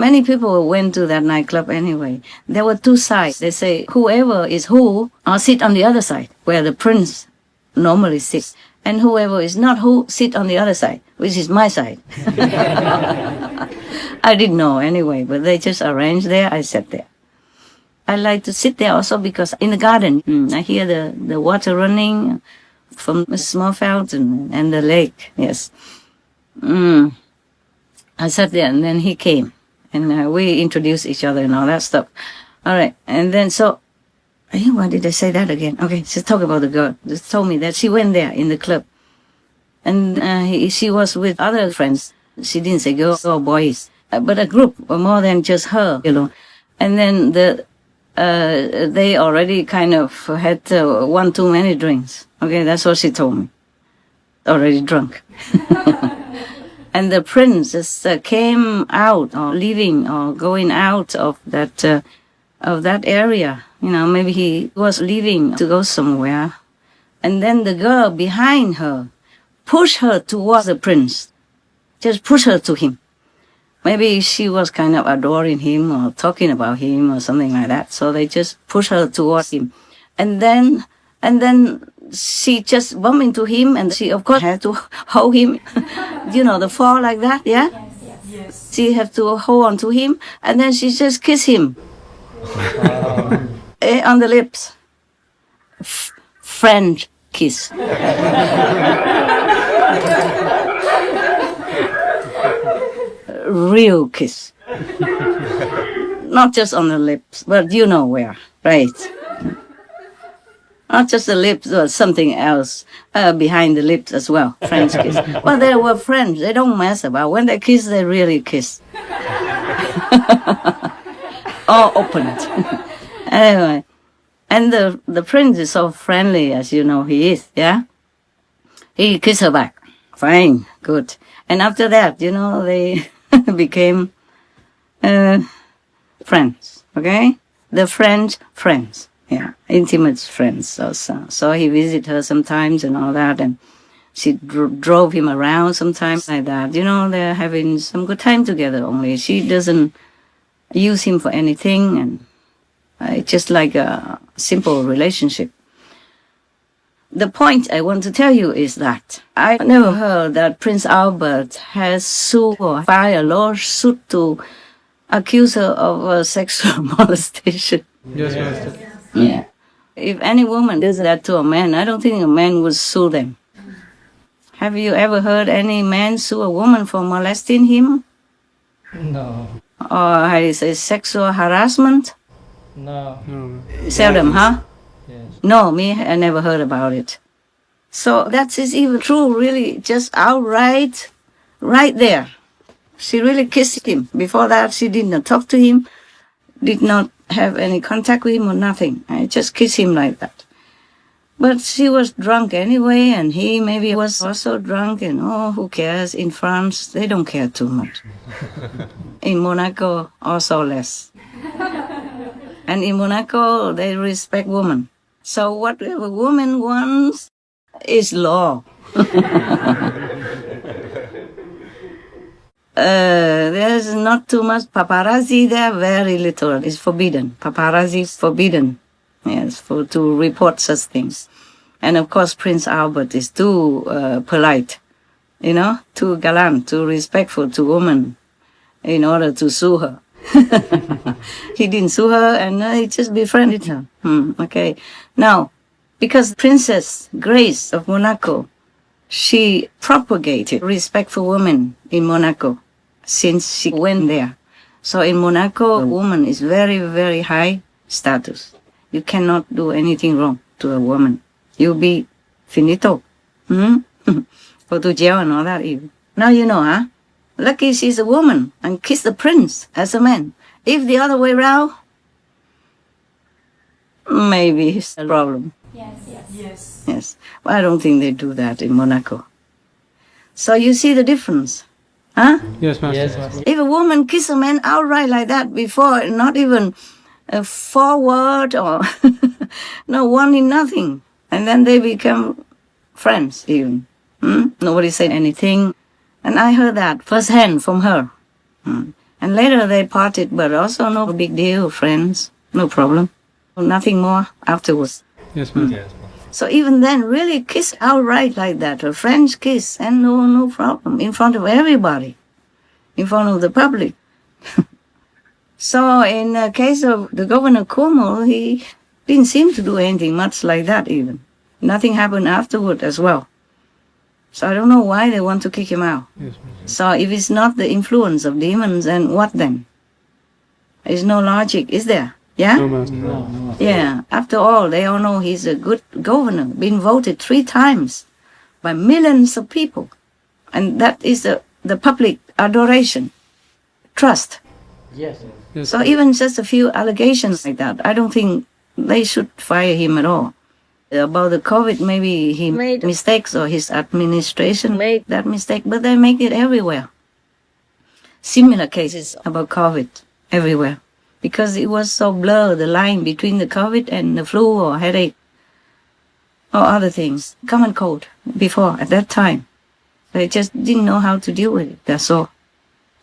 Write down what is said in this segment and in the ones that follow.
many people went to that nightclub anyway. There were two sides. They say whoever is who, sit on the other side, where the prince normally sits. And whoever is not who, sit on the other side, which is my side. I didn't know anyway, but they just arranged there. I sat there. I like to sit there also because in the garden, I hear the water running from a small fountain and the lake, yes. I sat there and then he came and we introduced each other and all that stuff. All right, and then so, why did I say that again? Okay, just talk about the girl. Just told me that she went there in the club. And she was with other friends. She didn't say girls or boys, but a group, more than just her, And then they already kind of had one too many drinks. Okay, that's what she told me. Already drunk. And the prince just came out or leaving or going out of that area. Maybe he was leaving to go somewhere. And then the girl behind her pushed her towards the prince. Just push her to him. Maybe she was kind of adoring him or talking about him or something like that. So they just pushed her towards him. And then she just bumped into him and she, of course, had to hold him. The fall like that, yeah? Yes. She had to hold on to him and then she just kissed him. On the lips. French kiss. Real kiss. Not just on the lips, but you know where, right? Not just the lips, but something else behind the lips as well. French kiss. Well, they were friends. They don't mess about. When they kiss, they really kiss. All opened. Anyway, and the prince is so friendly, as you know he is, yeah? He kissed her back. Fine, good. And after that, they became friends, okay? The French friends, yeah, intimate friends also. So he visited her sometimes and all that, and she drove him around sometimes like that. They're having some good time together only. She doesn't use him for anything, and it's just like a simple relationship. The point I want to tell you is that I never heard that Prince Albert has sued or filed a lawsuit to accuse her of sexual molestation. Yes, Master. Yeah. If any woman does that to a man, I don't think a man would sue them. Have you ever heard any man sue a woman for molesting him? No. Or how do you say, sexual harassment? No. Seldom, huh? Yes. No, I never heard about it. So that is even true, really, just outright, right there. She really kissed him. Before that, she did not talk to him, did not have any contact with him or nothing. I just kissed him like that. But she was drunk anyway, and he maybe was also drunk, and who cares? In France, they don't care too much. In Monaco, also less. And in Monaco, they respect women. So whatever woman wants is law. There's not too much paparazzi there, very little. It's forbidden. Paparazzi is forbidden. Yes, to report such things. And of course, Prince Albert is too polite, too gallant, too respectful to women in order to sue her. He didn't sue her and he just befriended her. Okay. Now, because Princess Grace of Monaco, she propagated respect for women in Monaco since she went there. So in Monaco, a woman is very, very high status. You cannot do anything wrong to a woman. You'll be finito. Go to jail and all that even. Now you know, huh? Lucky she's a woman and kiss the prince as a man. If the other way around, maybe it's a problem. Yes. Well, I don't think they do that in Monaco. So you see the difference, huh? Yes, Master. Yes, Master. If a woman kisses a man outright like that before, not even a forward or no warning, nothing, and then they become friends even. Nobody said anything. And I heard that firsthand from her. And later they parted, but also no big deal, friends, no problem. Nothing more afterwards. Yes, Master. Yes. So even then, really kiss outright like that, a French kiss, and no problem, in front of everybody, in front of the public. So in the case of the Governor Cuomo, he didn't seem to do anything much like that even. Nothing happened afterward as well. So I don't know why they want to kick him out. Yes, Master. So if it's not the influence of demons, then what then? There's no logic, is there? Yeah? No, Master. No. Yeah. After all, they all know he's a good governor, been voted 3 times by millions of people. And that is the public adoration, trust. Yes. Yes. So even just a few allegations like that, I don't think they should fire him at all. About the COVID, maybe he made mistakes or his administration made that mistake, but they make it everywhere. Similar cases about COVID everywhere. Because it was so blurred, the line between the COVID and the flu or headache or other things, common cold before, at that time. They just didn't know how to deal with it, that's all.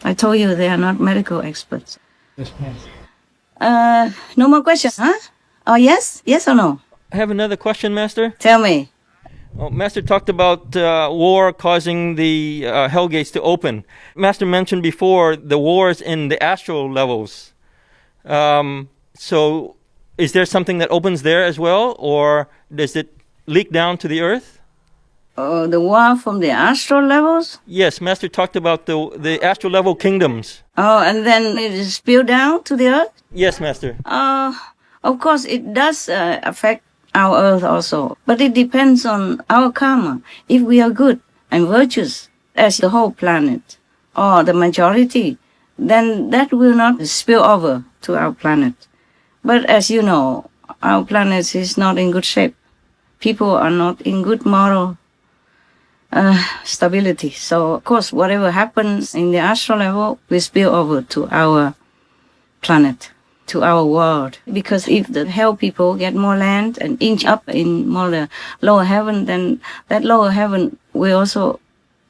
I told you they are not medical experts. Yes, Master. No more questions, huh? Oh, yes? Yes or no? I have another question, Master. Tell me. Oh, Master talked about war causing the hell gates to open. Master mentioned before the wars in the astral levels. So is there something that opens there as well, or does it leak down to the earth? The war from the astral levels? Yes, Master talked about the astral level kingdoms. Oh, and then it is spilled down to the earth? Yes, Master. Of course, it does affect our earth also. But it depends on our karma. If we are good and virtuous as the whole planet, or the majority, then that will not spill over to our planet. But as you know, our planet is not in good shape. People are not in good moral stability. So, of course, whatever happens in the astral level will spill over to our planet, to our world. Because if the hell people get more land and inch up in more the lower heaven, then that lower heaven will also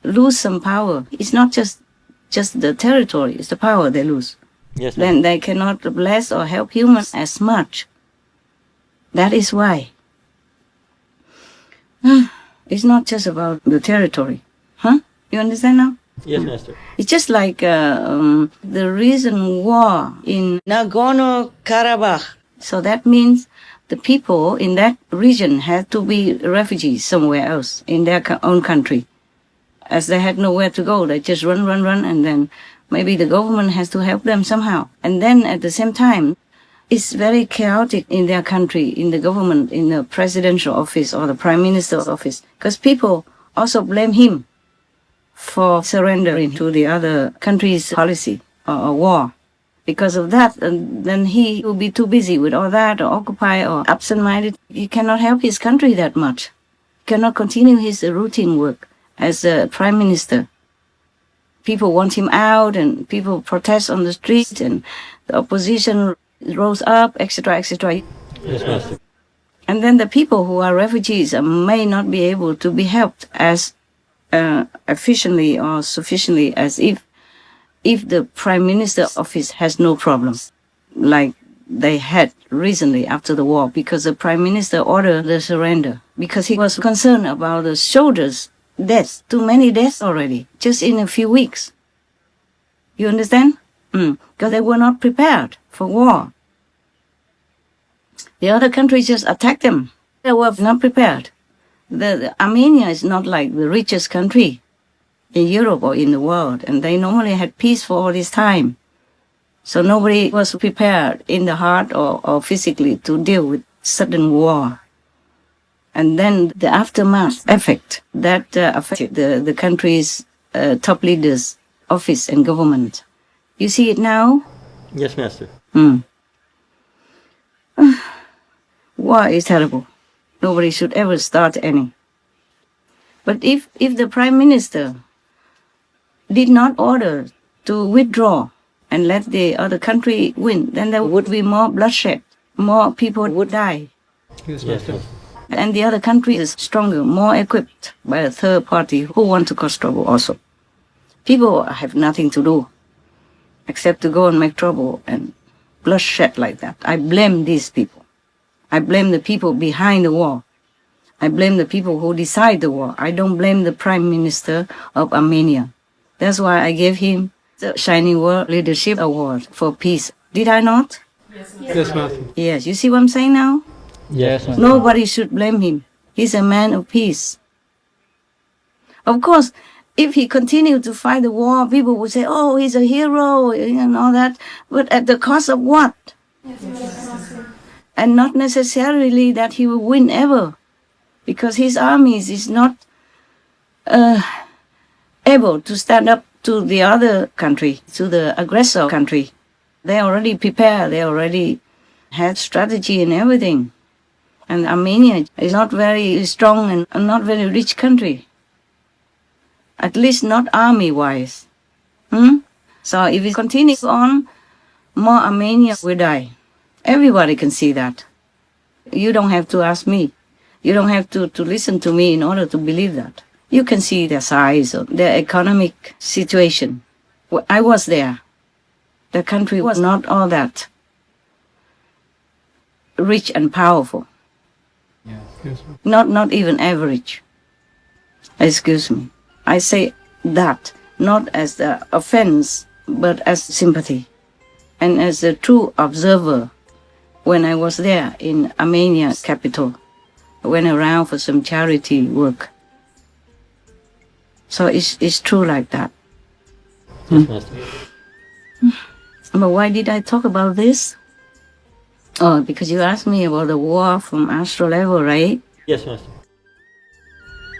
lose some power. It's not just the territory, it's the power they lose. Yes, Master. Then they cannot bless or help humans as much. That is why. It's not just about the territory. Huh? You understand now? Yes, Master. It's just like the recent war in Nagorno-Karabakh. So that means the people in that region had to be refugees somewhere else in their own country. As they had nowhere to go, they just run, and then maybe the government has to help them somehow. And then at the same time, it's very chaotic in their country, in the government, in the presidential office or the prime minister's office, because people also blame him for surrendering to the other country's policy or war. Because of that, and then he will be too busy with all that or occupied or absent-minded. He cannot help his country that much. He cannot continue his routine work as a prime minister. People want him out and people protest on the street and the opposition rose up, etc., etc. Yes, Master. And then the people who are refugees may not be able to be helped as efficiently or sufficiently as if the prime minister office has no problems, like they had recently after the war, because the prime minister ordered the surrender because he was concerned about the soldiers' deaths. Too many deaths already, just in a few weeks. You understand? Because they were not prepared for war. The other countries just attacked them. They were not prepared. The Armenia is not like the richest country in Europe or in the world, and they normally had peace for all this time. So nobody was prepared in the heart or physically to deal with sudden war. And then the aftermath effect that affected the country's top leaders' office and government. You see it now? Yes, Master. War is terrible. Nobody should ever start any. But if the prime minister did not order to withdraw and let the other country win, then there would be more bloodshed. More people would die. Yes, Yes, Master. Master. And the other country is stronger, more equipped by a third party who want to cause trouble also. People have nothing to do. except to go and make trouble and bloodshed like that. I blame these people. I blame the people behind the war. I blame the people who decide the war. I don't blame the Prime Minister of Armenia. That's why I gave him the Shining World Leadership Award for peace. Did I not? Yes, Master. Yes. You see what I'm saying now? Yes, Master. Nobody should blame him. He's a man of peace. Of course, if he continued to fight the war, people would say, oh, he's a hero and all that. But at the cost of what? And not necessarily that he will win ever. Because his armies is not able to stand up to the other country, to the aggressor country. They already prepared, they already had strategy and everything. And Armenia is not very strong and not very rich country. At least not army-wise. So if it continues on, more Armenia will die. Everybody can see that. You don't have to ask me. You don't have to listen to me in order to believe that. You can see their size, their economic situation. I was there. The country was not all that rich and powerful. Yes. Not even average. Excuse me. I say that not as the offense, but as sympathy. And as a true observer, when I was there in Armenia's capital, I went around for some charity work. So it's true like that. Yes, Master. But why did I talk about this? Oh, because you asked me about the war from astral level, right? Yes, Master.